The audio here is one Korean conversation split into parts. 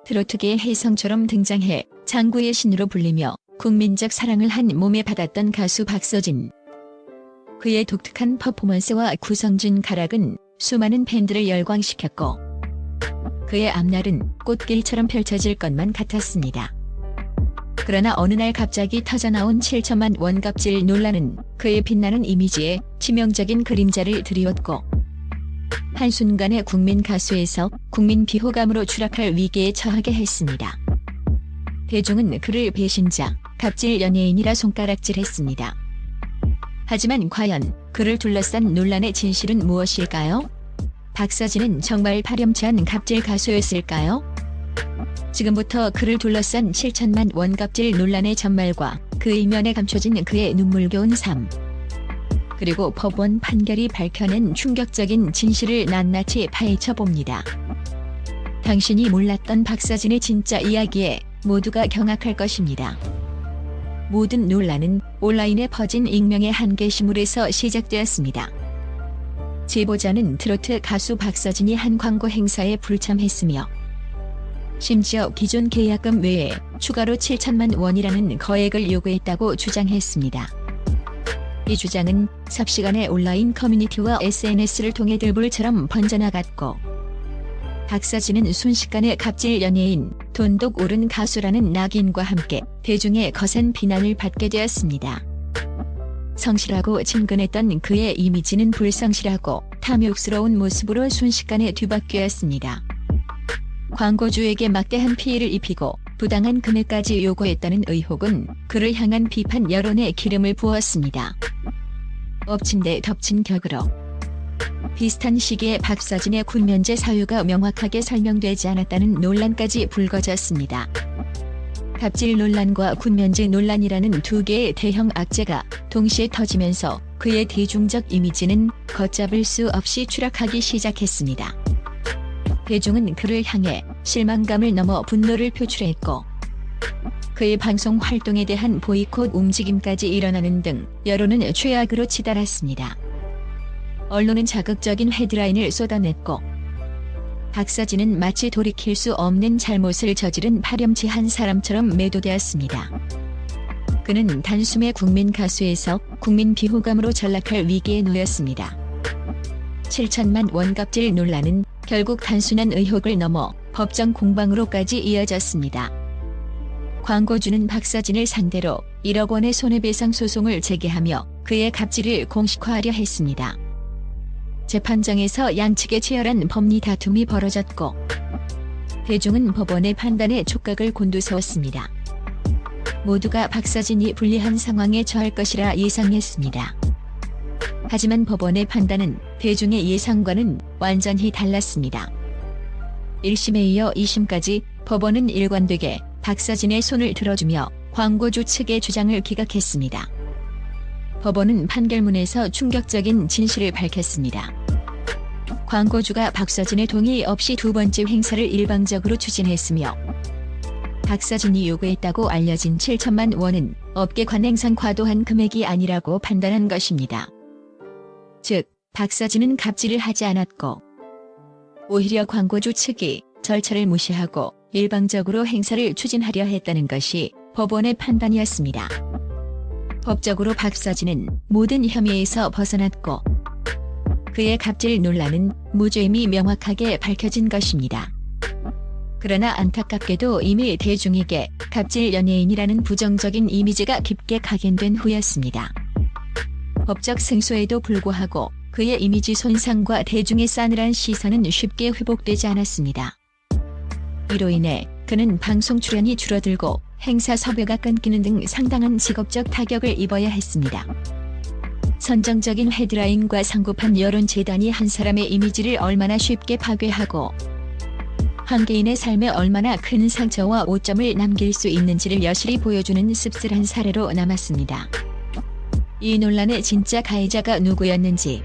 트로트계의 혜성처럼 등장해 장구의 신으로 불리며 국민적 사랑을 한 몸에 받았던 가수 박서진. 그의 독특한 퍼포먼스와 구성진 가락은 수많은 팬들을 열광시켰고 그의 앞날은 꽃길처럼 펼쳐질 것만 같았습니다. 그러나 어느 날 갑자기 터져나온 7천만 원 갑질 논란은 그의 빛나는 이미지에 치명적인 그림자를 드리웠고 한순간에 국민 가수에서 국민 비호감으로 추락할 위기에 처하게 했습니다. 대중은 그를 배신자, 갑질 연예인이라 손가락질했습니다. 하지만 과연 그를 둘러싼 논란의 진실은 무엇일까요? 박서진은 정말 파렴치한 갑질 가수였을까요? 지금부터 그를 둘러싼 7천만 원 갑질 논란의 전말과 그 이면에 감춰진 그의 눈물겨운 삶, 그리고 법원 판결이 밝혀낸 충격적인 진실을 낱낱이 파헤쳐봅니다. 당신이 몰랐던 박서진의 진짜 이야기에 모두가 경악할 것입니다. 모든 논란은 온라인에 퍼진 익명의 한 게시물에서 시작되었습니다. 제보자는 트로트 가수 박서진이 한 광고 행사에 불참했으며 심지어 기존 계약금 외에 추가로 7천만 원이라는 거액을 요구했다고 주장했습니다. 이 주장은 삽시간에 온라인 커뮤니티와 SNS를 통해 들불처럼 번져나갔고 박서진은 순식간에 갑질 연예인, 돈독 오른 가수라는 낙인과 함께 대중의 거센 비난을 받게 되었습니다. 성실하고 친근했던 그의 이미지는 불성실하고 탐욕스러운 모습으로 순식간에 뒤바뀌었습니다. 광고주에게 막대한 피해를 입히고 부당한 금액까지 요구했다는 의혹은 그를 향한 비판 여론에 기름을 부었습니다. 엎친 데 덮친 격으로 비슷한 시기에 박서진의 군면제 사유가 명확하게 설명되지 않았다는 논란까지 불거졌습니다. 갑질 논란과 군면제 논란이라는 두 개의 대형 악재가 동시에 터지면서 그의 대중적 이미지는 걷잡을 수 없이 추락하기 시작했습니다. 대중은 그를 향해 실망감을 넘어 분노를 표출했고 그의 방송 활동에 대한 보이콧 움직임까지 일어나는 등 여론은 최악으로 치달았습니다. 언론은 자극적인 헤드라인을 쏟아냈고 박서진은 마치 돌이킬 수 없는 잘못을 저지른 파렴치한 사람처럼 매도되었습니다. 그는 단숨에 국민 가수에서 국민 비호감으로 전락할 위기에 놓였습니다. 7천만 원 갑질 논란은 결국 단순한 의혹을 넘어 법정 공방으로까지 이어졌습니다. 광고주는 박서진을 상대로 1억 원의 손해배상 소송을 제기하며 그의 갑질을 공식화하려 했습니다. 재판장에서 양측의 치열한 법리 다툼이 벌어졌고 대중은 법원의 판단에 촉각을 곤두세웠습니다. 모두가 박서진이 불리한 상황에 처할 것이라 예상했습니다. 하지만 법원의 판단은 대중의 예상과는 완전히 달랐습니다. 1심에 이어 2심까지 법원은 일관되게 박서진의 손을 들어주며 광고주 측의 주장을 기각했습니다. 법원은 판결문에서 충격적인 진실을 밝혔습니다. 광고주가 박서진의 동의 없이 두 번째 행사를 일방적으로 추진했으며 박서진이 요구했다고 알려진 7천만 원은 업계 관행상 과도한 금액이 아니라고 판단한 것입니다. 즉, 박서진은 갑질을 하지 않았고 오히려 광고주 측이 절차를 무시하고 일방적으로 행사를 추진하려 했다는 것이 법원의 판단이었습니다. 법적으로 박서진은 모든 혐의에서 벗어났고 그의 갑질 논란은 무죄임이 명확하게 밝혀진 것입니다. 그러나 안타깝게도 이미 대중에게 갑질 연예인이라는 부정적인 이미지가 깊게 각인된 후였습니다. 법적 승소에도 불구하고 그의 이미지 손상과 대중의 싸늘한 시선은 쉽게 회복되지 않았습니다. 이로 인해 그는 방송 출연이 줄어들고 행사 섭외가 끊기는 등 상당한 직업적 타격을 입어야 했습니다. 선정적인 헤드라인과 성급한 여론 재단이 한 사람의 이미지를 얼마나 쉽게 파괴하고 한 개인의 삶에 얼마나 큰 상처와 오점을 남길 수 있는지를 여실히 보여주는 씁쓸한 사례로 남았습니다. 이 논란의 진짜 가해자가 누구였는지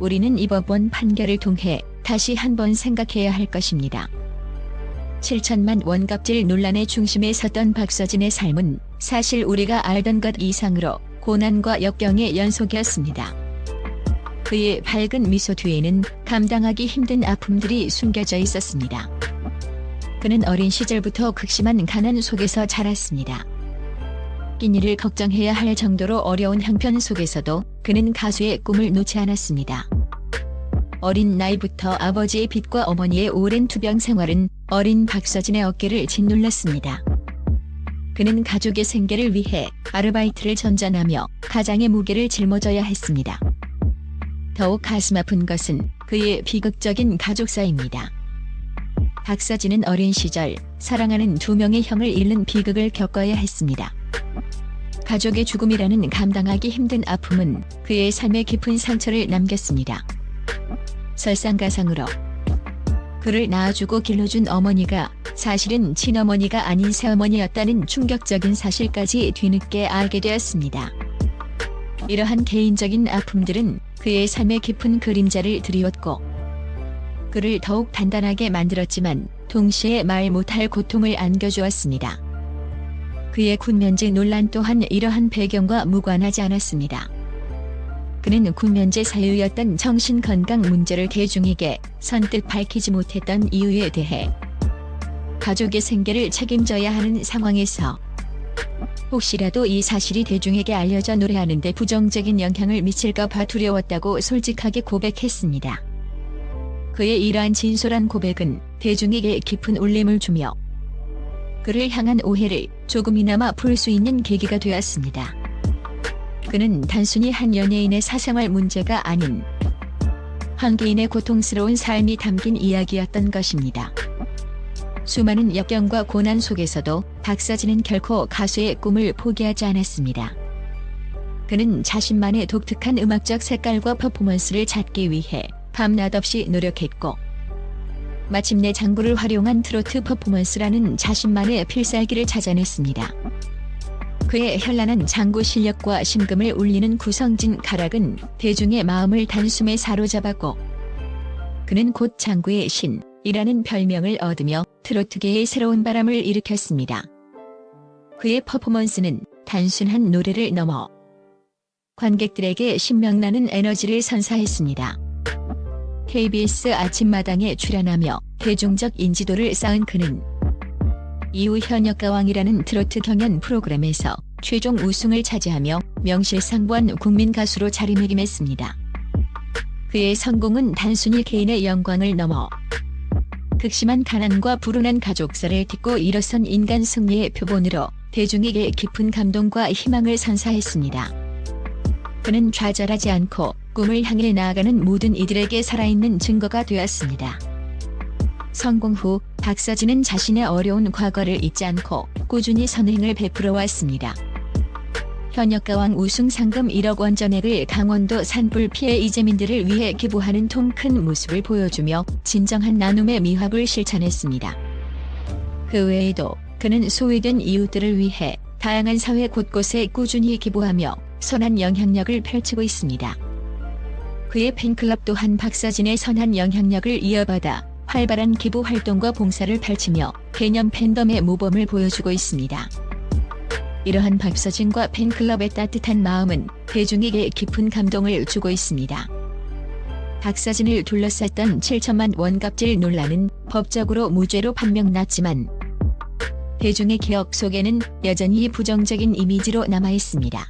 우리는 이 법원 판결을 통해 다시 한번 생각해야 할 것입니다. 7천만 원 갑질 논란의 중심에 섰던 박서진의 삶은 사실 우리가 알던 것 이상으로 고난과 역경의 연속이었습니다. 그의 밝은 미소 뒤에는 감당하기 힘든 아픔들이 숨겨져 있었습니다. 그는 어린 시절부터 극심한 가난 속에서 자랐습니다. 끼니를 걱정해야 할 정도로 어려운 형편 속에서도 그는 가수의 꿈을 놓지 않았습니다. 어린 나이부터 아버지의 빚과 어머니의 오랜 투병 생활은 어린 박서진의 어깨를 짓눌렀습니다. 그는 가족의 생계를 위해 아르바이트를 전전하며 가장의 무게를 짊어져야 했습니다. 더욱 가슴 아픈 것은 그의 비극적인 가족사입니다. 박서진은 어린 시절 사랑하는 2명의 형을 잃는 비극을 겪어야 했습니다. 가족의 죽음이라는 감당하기 힘든 아픔은 그의 삶에 깊은 상처를 남겼습니다. 설상가상으로 그를 낳아주고 길러준 어머니가 사실은 친어머니가 아닌 새어머니였다는 충격적인 사실까지 뒤늦게 알게 되었습니다. 이러한 개인적인 아픔들은 그의 삶에 깊은 그림자를 드리웠고 그를 더욱 단단하게 만들었지만 동시에 말 못할 고통을 안겨주었습니다. 그의 군면제 논란 또한 이러한 배경과 무관하지 않았습니다. 그는 군면제 사유였던 정신건강 문제를 대중에게 선뜻 밝히지 못했던 이유에 대해 가족의 생계를 책임져야 하는 상황에서 혹시라도 이 사실이 대중에게 알려져 노래하는 데 부정적인 영향을 미칠까 봐 두려웠다고 솔직하게 고백했습니다. 그의 이러한 진솔한 고백은 대중에게 깊은 울림을 주며 그를 향한 오해를 조금이나마 풀 수 있는 계기가 되었습니다. 그는 단순히 한 연예인의 사생활 문제가 아닌 한 개인의 고통스러운 삶이 담긴 이야기였던 것입니다. 수많은 역경과 고난 속에서도 박서진은 결코 가수의 꿈을 포기하지 않았습니다. 그는 자신만의 독특한 음악적 색깔과 퍼포먼스를 찾기 위해 밤낮 없이 노력했고 마침내 장구를 활용한 트로트 퍼포먼스라는 자신만의 필살기를 찾아냈습니다. 그의 현란한 장구 실력과 심금을 울리는 구성진 가락은 대중의 마음을 단숨에 사로잡았고 그는 곧 장구의 신이라는 별명을 얻으며 트로트계의 새로운 바람을 일으켰습니다. 그의 퍼포먼스는 단순한 노래를 넘어 관객들에게 신명나는 에너지를 선사했습니다. KBS 아침마당에 출연하며 대중적 인지도를 쌓은 그는 이후 현역가왕이라는 트로트 경연 프로그램에서 최종 우승을 차지하며 명실상부한 국민가수로 자리매김했습니다. 그의 성공은 단순히 개인의 영광을 넘어 극심한 가난과 불운한 가족사를 딛고 일어선 인간 승리의 표본으로 대중에게 깊은 감동과 희망을 선사했습니다. 그는 좌절하지 않고 꿈을 향해 나아가는 모든 이들에게 살아있는 증거가 되었습니다. 성공 후 박서진은 자신의 어려운 과거를 잊지 않고 꾸준히 선행을 베풀어 왔습니다. 현역가왕 우승 상금 1억 원 전액을 강원도 산불 피해 이재민들을 위해 기부하는 통 큰 모습을 보여주며 진정한 나눔의 미학을 실천했습니다. 그 외에도 그는 소외된 이웃들을 위해 다양한 사회 곳곳에 꾸준히 기부하며 선한 영향력을 펼치고 있습니다. 그의 팬클럽 또한 박서진의 선한 영향력을 이어받아 활발한 기부 활동과 봉사를 펼치며 개념 팬덤의 모범을 보여주고 있습니다. 이러한 박서진과 팬클럽의 따뜻한 마음은 대중에게 깊은 감동을 주고 있습니다. 박서진을 둘러쌌던 7천만 원 갑질 논란은 법적으로 무죄로 판명났지만 대중의 기억 속에는 여전히 부정적인 이미지로 남아있습니다.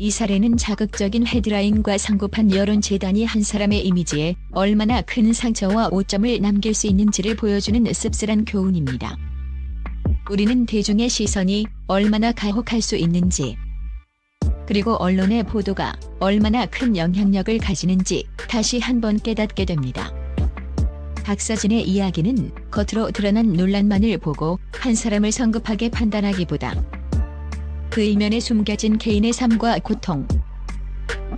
이 사례는 자극적인 헤드라인과 성급한 여론재단이 한 사람의 이미지에 얼마나 큰 상처와 오점을 남길 수 있는지를 보여주는 씁쓸한 교훈입니다. 우리는 대중의 시선이 얼마나 가혹할 수 있는지, 그리고 언론의 보도가 얼마나 큰 영향력을 가지는지 다시 한번 깨닫게 됩니다. 박서진의 이야기는 겉으로 드러난 논란만을 보고 한 사람을 성급하게 판단하기보다 그 이면에 숨겨진 개인의 삶과 고통,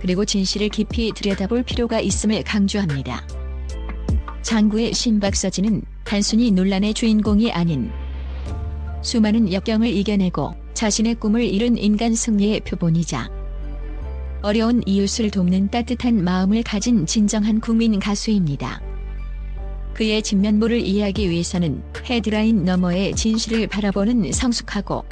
그리고 진실을 깊이 들여다볼 필요가 있음을 강조합니다. 장구의 신 박서진은 단순히 논란의 주인공이 아닌 수많은 역경을 이겨내고 자신의 꿈을 이룬 인간 승리의 표본이자 어려운 이웃을 돕는 따뜻한 마음을 가진 진정한 국민 가수입니다. 그의 진면모를 이해하기 위해서는 헤드라인 너머의 진실을 바라보는 성숙하고